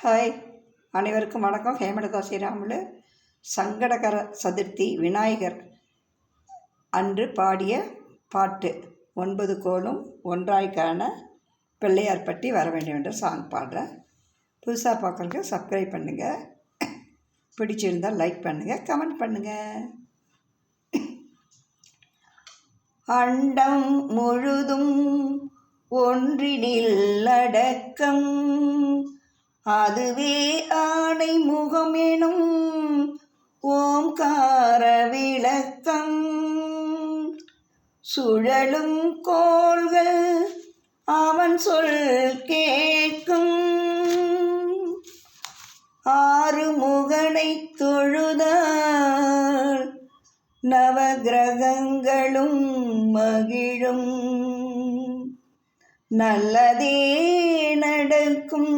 Hi, அனைவருக்கும் வணக்கம். ஹேமலதா ஸ்ரீராமுலு சங்கடகர சதுர்த்தி விநாயகர் அன்று பாடிய பாட்டு 9 கோலும் ஒன்றாய் காண பிள்ளையார் பட்டி வர வேண்டும் என்ற சாங் பாடுறேன். புதுசாக பார்க்குறதுக்கு சப்ஸ்கிரைப் பண்ணுங்கள், பிடிச்சிருந்தால் லைக் பண்ணுங்கள், கமெண்ட் பண்ணுங்கள். அண்டம் முழுதும் ஒன்றினில் அடக்கம், அதுவே ஆணை முகமெனும் ஓம்கார விளக்கம். சுழலும் கோள்கள் அவன் சொல் கேட்கும், ஆறுமுகனை தொழுதால் நவகிரகங்களும் மகிழும். நல்லதே நடக்கும்,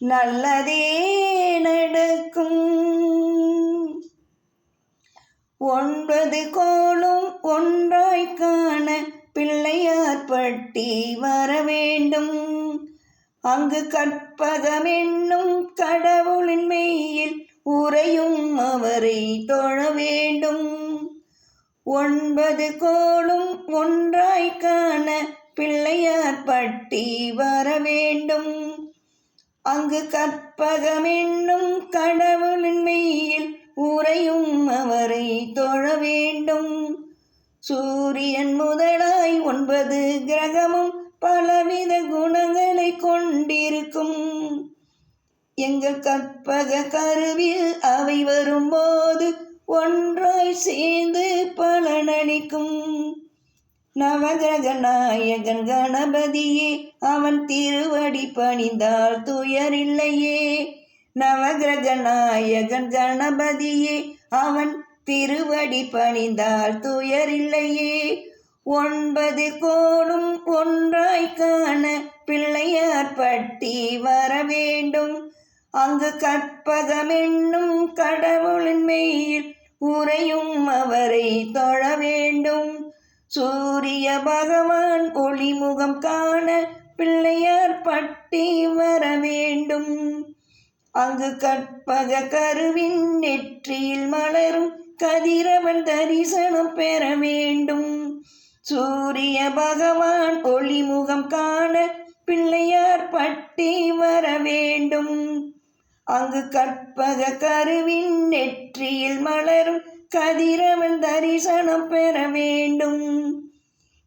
நல்லதே நடக்கும். 9 கோளும் ஒன்றாய் காண பிள்ளையார் பட்டி வர வேண்டும். அங்கு கற்பகமென்னும் கடவுளின் மெய்யில் உறையும் அவரை தொழ வேண்டும். 9 கோளும் ஒன்றாய் காண பிள்ளையார் பட்டி வர வேண்டும். அங்கு கற்பகமென்னும் கடவுளின் மெய்யில் உறையும் அவரை தொழ வேண்டும். சூரியன் முதலாய் 9 கிரகமும் பலவித குணங்களை கொண்டிருக்கும். எங்கள் கற்பக கருவில் அவை வரும்போது ஒன்றாய் சேர்ந்து பலனளிக்கும். நவகிரக நாயகன் கணபதியே, அவன் திருவடி பணிந்தால் துயரில்லையே. நவகிரக நாயகன் கணபதியே, அவன் திருவடி பணிந்தால் துயரில்லையே. 9 கோளும் ஒன்றாய் காண பிள்ளையார் பட்டி வர வேண்டும். அங்கு கற்பகமென்னும் கடவுளின் மெய்யில் உறையும் அவரை தொழ வேண்டும். சூரிய பகவான் ஒளிமுகம் காண பிள்ளையார் பட்டி வர வேண்டும். அங்கு கற்பக கருவின் நெற்றியில் மலரும் கதிரவன் தரிசனம் பெற வேண்டும். சூரிய பகவான் ஒளிமுகம் காண பிள்ளையார் பட்டி வர வேண்டும். அங்கு கற்பக கருவின் நெற்றியில் மலரும் கதிரவன் தரிசனம் பெற வேண்டும்.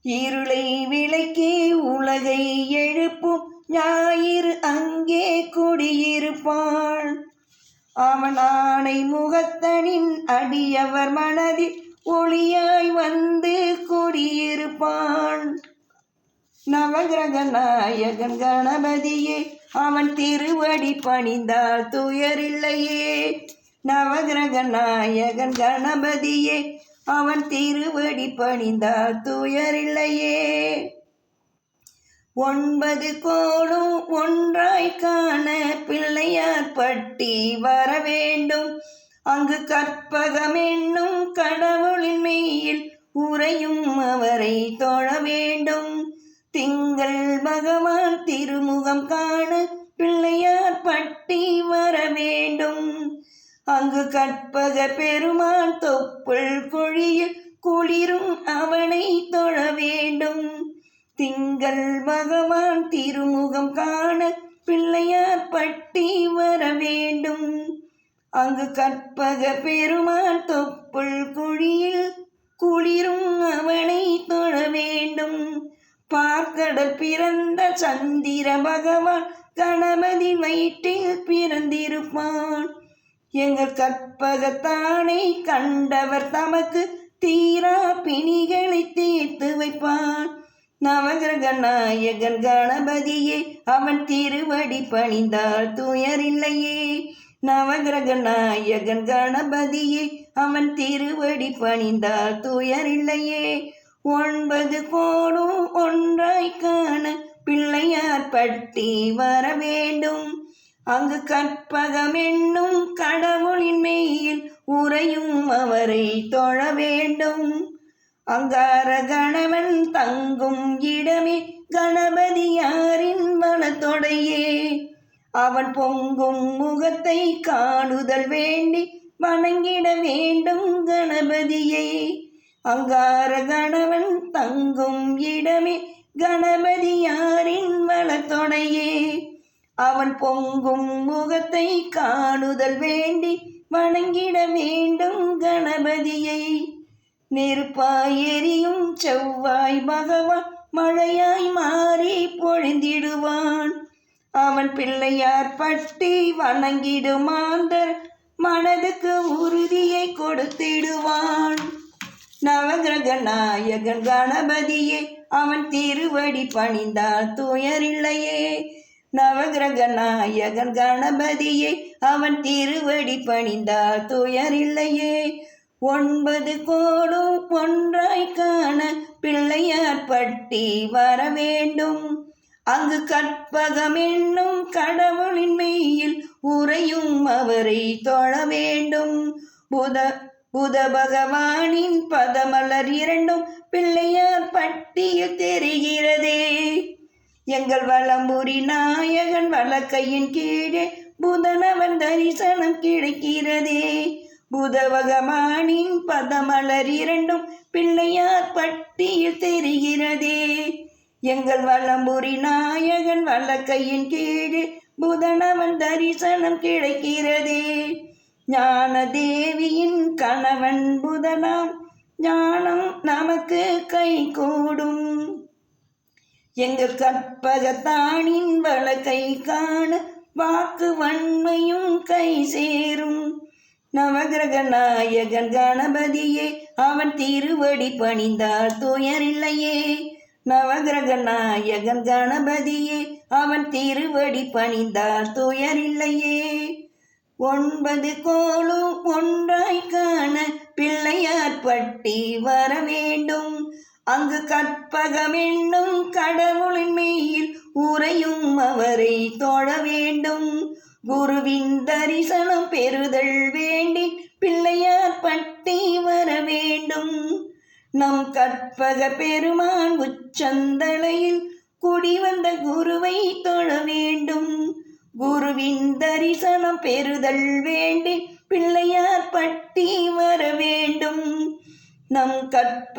இருளை விளக்கி உலகை எழுப்பும் ஞாயிறு அங்கே குடியிருப்பான். அவன் ஆணை முகத்தனின் அடியவர் மனதில் ஒளியாய் வந்து குடியிருப்பான். நவகிரக நாயகன் கணபதியே, அவன் திருவடி பணிந்தால் துயரில்லையே. நவகிரக நாயகன் கணபதியே, அவன் திருவடி பணிந்தால் துயரில்லையே. 9 கோளும் ஒன்றாய் காண பிள்ளையார் பட்டி வர வேண்டும். அங்கு கற்பகமென்னும் கடவுளின் மெய்யில் உறையும் அவரை தொழ வேண்டும். திங்கள் பகவான் திருமுகம் காண பிள்ளையார் பட்டி வர வேண்டும். அங்கு கற்பக பெருமான் தொப்புள் குழியில் குளிரும் அவனை தொழ வேண்டும். திங்கள் பகவான் திருமுகம் காண பிள்ளையார் பட்டி வர வேண்டும். அங்கு கற்பக பெருமான் தொப்புள் குழியில் குளிரும் அவனை தொழ வேண்டும். பார்க்கடல் பிறந்த சந்திர பகவான் கணபதி வயிற்றில் பிறந்திருப்பான். எங்கள் கற்பகத்தானை கண்டவர் தமக்கு தீரா பிணிகளை தீர்த்து வைப்பான். நவகிரக நாயகன் கணபதியே, அவன் திருவடி பணிந்தால் துயரில்லையே. நவகிரக நாயகன் கணபதியே, அவன் திருவடி பணிந்தால் துயரில்லையே. 9 கோளும் ஒன்றாய் காண பிள்ளையார் பட்டி வர வேண்டும். அங்கு கற்பகமென்னும் கடவுளின் மெய்யில் உறையும் அவரை தொழ வேண்டும். அங்கார கணவன் தங்கும் இடமே கணபதியாரின் வலத்தொடையே. அவன் பொங்கும் முகத்தை காணுதல் வேண்டி வணங்கிட வேண்டும் கணபதியை. அங்கார கணவன் தங்கும் இடமே கணபதியாரின் வளத்தொடையே. அவன் பொங்கும் முகத்தை காணுதல் வேண்டி வணங்கிட வேண்டும் கணபதியை. நெருப்பாய் எரியும் செவ்வாய் பகவான் மழையாய் மாறி பொழிந்திடுவான். அவன் பிள்ளையார் பட்டி வணங்கிடும் மாந்தர் மனதுக்கு உறுதியை கொடுத்திடுவான். நவகிரக நாயகன் கணபதியே, அவன் திருவடி பணிந்தால் துயரில்லையே. நவகிரக நாயகன் கணபதியே, அவன் திருவடி பணிந்தால் துயரில்லையே. 9 கோடும் ஒன்றாய் காண பிள்ளையார் பட்டி வர வேண்டும். அங்கு கற்பகம் என்னும் கடவுளின் மெய்யில் உறையும் அவரை தொழ வேண்டும். புத பகவானின் பதமலர் 2 பிள்ளையார் பட்டியில் தெரிகிறதே. எங்கள் வலம்புரி நாயகன் வலக்கையின் கீழே புதனவன் தரிசனம் கிடைக்கிறதே. புத பகவானின் பதமலர் 2 பிள்ளையார் பட்டியில் தெரிகிறதே. எங்கள் வலம்புரி நாயகன் வலக்கையின் கீழே புதனவன் தரிசனம் கிடைக்கிறதே. ஞான தேவியின் கணவன் புதனாம், ஞானம் நமக்கு கை கூடும். எங்கள் கற்பகத்தானின் வலக்கை காண வாக்கு வன்மையும் கை சேரும். நவகிரக நாயகன் கணபதியே, அவன் திருவடி பணிந்தால் துயரில்லையே. நவகிரக நாயகன் கணபதியே, அவன் திருவடி பணிந்தால் துயரில்லையே. 9 கோளும் ஒன்றாய் காண பிள்ளையார் பட்டி வர வேண்டும். அங்கு கற்பகம் என்னும் கடவுளின் மெய்யில் உறையும் அவரை தொழ வேண்டும். குருவின் தரிசனம் பெறுதல் வேண்டி பிள்ளையார் பட்டி வர வேண்டும். நம் கற்பக பெருமான் உச்சந்தலையில் குடிவந்த குருவை தொழ வேண்டும். குருவின் தரிசனம் பெறுதல் வேண்டி பிள்ளையார் பட்டி வர வேண்டும். நம் கற்ப